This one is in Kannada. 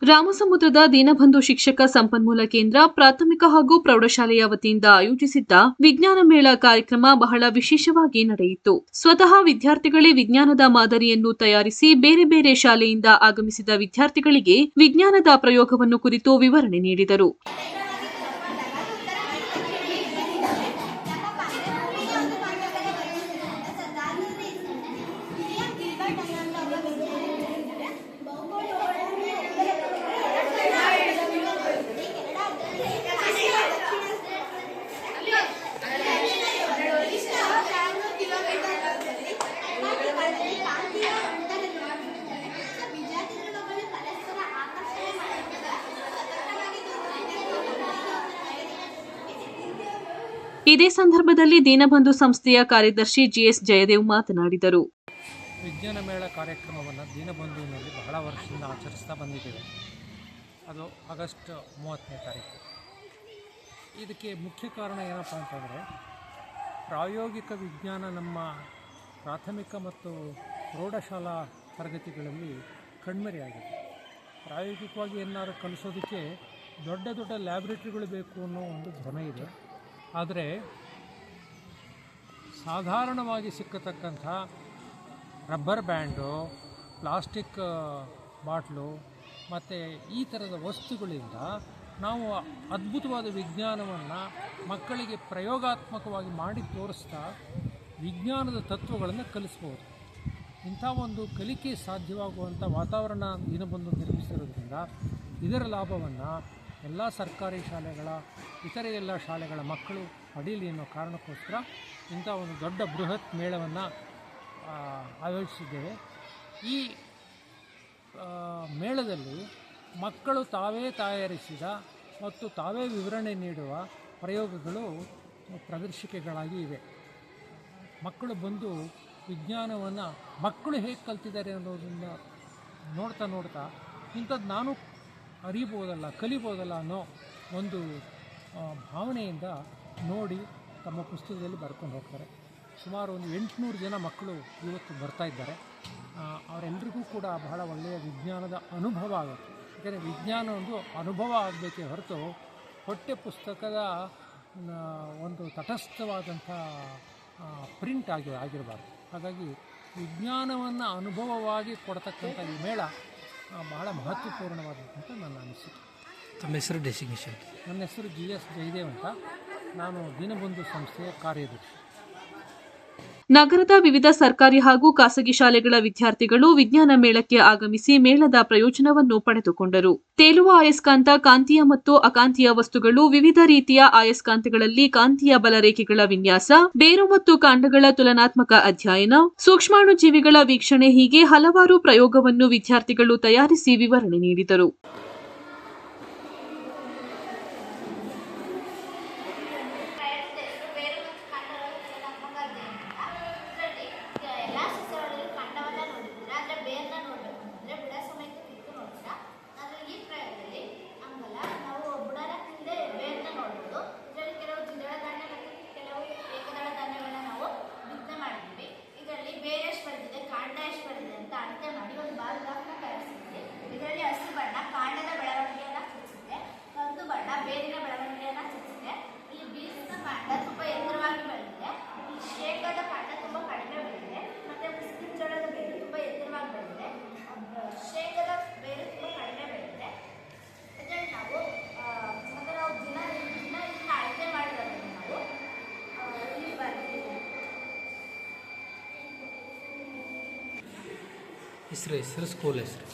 ರಾಮಸಮುದ್ರದ ದೀನಬಂಧು ಶಿಕ್ಷಕ ಸಂಪನ್ಮೂಲ ಕೇಂದ್ರ ಪ್ರಾಥಮಿಕ ಹಾಗೂ ಪ್ರೌಢಶಾಲೆಯ ವತಿಯಿಂದ ಆಯೋಜಿಸಿದ್ದ ವಿಜ್ಞಾನ ಮೇಳ ಕಾರ್ಯಕ್ರಮ ಬಹಳ ವಿಶೇಷವಾಗಿ ನಡೆಯಿತು. ಸ್ವತಃ ವಿದ್ಯಾರ್ಥಿಗಳೇ ವಿಜ್ಞಾನದ ಮಾದರಿಯನ್ನು ತಯಾರಿಸಿ ಬೇರೆ ಬೇರೆ ಶಾಲೆಯಿಂದ ಆಗಮಿಸಿದ ವಿದ್ಯಾರ್ಥಿಗಳಿಗೆ ವಿಜ್ಞಾನದ ಪ್ರಯೋಗವನ್ನು ಕುರಿತು ವಿವರಣೆ ನೀಡಿದರು. ಇದೇ ಸಂದರ್ಭದಲ್ಲಿ ದೀನಬಂಧು ಸಂಸ್ಥೆಯ ಕಾರ್ಯದರ್ಶಿ ಜಿಎಸ್ ಜಯದೇವ್ ಮಾತನಾಡಿದರು. ವಿಜ್ಞಾನ ಮೇಳ ಕಾರ್ಯಕ್ರಮವನ್ನು ದೀನಬಂಧುವಿನಲ್ಲಿ ಬಹಳ ವರ್ಷದಿಂದ ಆಚರಿಸ್ತಾ ಬಂದಿದ್ದೇವೆ. ಅದು ಆಗಸ್ಟ್ 30ನೇ ತಾರೀಕು. ಇದಕ್ಕೆ ಮುಖ್ಯ ಕಾರಣ ಏನಪ್ಪ ಅಂತಂದರೆ, ಪ್ರಾಯೋಗಿಕ ವಿಜ್ಞಾನ ನಮ್ಮ ಪ್ರಾಥಮಿಕ ಮತ್ತು ಪ್ರೌಢಶಾಲಾ ತರಗತಿಗಳಲ್ಲಿ ಕಣ್ಮರೆಯಾಗಿದೆ. ಪ್ರಾಯೋಗಿಕವಾಗಿ ಏನಾದರೂ ಕಲಿಸೋದಕ್ಕೆ ದೊಡ್ಡ ದೊಡ್ಡ ಲ್ಯಾಬ್ರೇಟ್ರಿಗಳು ಬೇಕು ಅನ್ನೋ ಒಂದು ಭ್ರಮೆ ಇದೆ. ಆದರೆ ಸಾಧಾರಣವಾಗಿ ಸಿಕ್ಕತಕ್ಕಂಥ ರಬ್ಬರ್ ಬ್ಯಾಂಡು, ಪ್ಲಾಸ್ಟಿಕ್ ಬಾಟ್ಲು ಮತ್ತು ಈ ಥರದ ವಸ್ತುಗಳಿಂದ ನಾವು ಅದ್ಭುತವಾದ ವಿಜ್ಞಾನವನ್ನು ಮಕ್ಕಳಿಗೆ ಪ್ರಯೋಗಾತ್ಮಕವಾಗಿ ಮಾಡಿ ತೋರಿಸ್ತಾ ವಿಜ್ಞಾನದ ತತ್ವಗಳನ್ನು ಕಲಿಸ್ಬೋದು. ಇಂಥ ಒಂದು ಕಲಿಕೆ ಸಾಧ್ಯವಾಗುವಂಥ ವಾತಾವರಣ ದೀನಬಂಧು ನಿರ್ಮಿಸಿರೋದ್ರಿಂದ ಇದರ ಲಾಭವನ್ನು ಎಲ್ಲ ಸರ್ಕಾರಿ ಶಾಲೆಗಳ, ಇತರೆ ಎಲ್ಲ ಶಾಲೆಗಳ ಮಕ್ಕಳು ಪಡೀಲಿ ಅನ್ನೋ ಕಾರಣಕ್ಕೋಸ್ಕರ ಇಂಥ ಒಂದು ದೊಡ್ಡ ಬೃಹತ್ ಮೇಳವನ್ನು ಆಯೋಜಿಸಿದ್ದೇವೆ. ಈ ಮೇಳದಲ್ಲಿ ಮಕ್ಕಳು ತಾವೇ ತಯಾರಿಸಿದ ಮತ್ತು ತಾವೇ ವಿವರಣೆ ನೀಡುವ ಪ್ರಯೋಗಗಳು ಪ್ರದರ್ಶಿಕೆಗಳಾಗಿ ಇವೆ. ಮಕ್ಕಳು ಬಂದು ವಿಜ್ಞಾನವನ್ನು ಮಕ್ಕಳು ಹೇಗೆ ಕಲ್ತಿದ್ದಾರೆ ಅನ್ನೋದನ್ನು ನೋಡ್ತಾ ಇಂಥದ್ದು ನಾನು ಅರಿಬೋದಲ್ಲ, ಕಲಿಬೋದಲ್ಲ ಅನ್ನೋ ಒಂದು ಭಾವನೆಯಿಂದ ನೋಡಿ ತಮ್ಮ ಪುಸ್ತಕದಲ್ಲಿ ಬರ್ಕೊಂಡು ಹೋಗ್ತಾರೆ. ಸುಮಾರು ಒಂದು 800 ಜನ ಮಕ್ಕಳು ಇವತ್ತು ಬರ್ತಾ ಇದ್ದಾರೆ. ಅವರೆಲ್ಲರಿಗೂ ಕೂಡ ಬಹಳ ಒಳ್ಳೆಯ ವಿಜ್ಞಾನದ ಅನುಭವ ಆಗುತ್ತೆ. ಯಾಕೆಂದರೆ ವಿಜ್ಞಾನ ಒಂದು ಅನುಭವ ಆಗಬೇಕೇ ಹೊರತು ಹೊಟ್ಟೆ ಪುಸ್ತಕದ ಒಂದು ತಟಸ್ಥವಾದಂಥ ಪ್ರಿಂಟ್ ಆಗಿರಬಾರ್ದು. ಹಾಗಾಗಿ ವಿಜ್ಞಾನವನ್ನು ಅನುಭವವಾಗಿ ಕೊಡ್ತಕ್ಕಂಥ ಈ ಮೇಳ ಬಹಳ ಮಹತ್ವಪೂರ್ಣವಾದಂಥ ನನ್ನ ಅನಿಸಿಕೆ. ತಮ್ಮ ಹೆಸರು ಡೆಸಿಗ್ನೇಷನ್? ನನ್ನ ಹೆಸರು ಜಿಎಸ್ ಜಯದೇವ್ ಅಂತ. ನಾನು ದೀನಬಂಧು ಸಂಸ್ಥೆಯ ಕಾರ್ಯದರ್ಶಿ. ನಗರದ ವಿವಿಧ ಸರ್ಕಾರಿ ಹಾಗೂ ಖಾಸಗಿ ಶಾಲೆಗಳ ವಿದ್ಯಾರ್ಥಿಗಳು ವಿಜ್ಞಾನ ಮೇಳಕ್ಕೆ ಆಗಮಿಸಿ ಮೇಳದ ಪ್ರಯೋಜನವನ್ನು ಪಡೆದುಕೊಂಡರು. ತೇಲುವ ಅಯಸ್ಕಾಂತ, ಕಾಂತೀಯ ಮತ್ತು ಅಕಾಂತೀಯ ವಸ್ತುಗಳು, ವಿವಿಧ ರೀತಿಯ ಅಯಸ್ಕಾಂತಗಳಲ್ಲಿ ಕಾಂತೀಯ ಬಲರೇಖೆಗಳ ವಿನ್ಯಾಸ, ಬೇರು ಮತ್ತು ಕಾಂಡಗಳ ತುಲನಾತ್ಮಕ ಅಧ್ಯಯನ, ಸೂಕ್ಷ್ಮಾಣುಜೀವಿಗಳ ವೀಕ್ಷಣೆ ಹೀಗೆ ಹಲವಾರು ಪ್ರಯೋಗವನ್ನು ವಿದ್ಯಾರ್ಥಿಗಳು ತಯಾರಿಸಿ ವಿವರಣೆ ನೀಡಿದರು. ಹೆಸರು ಸ್ಕೂಲ್ ಹೆಸರು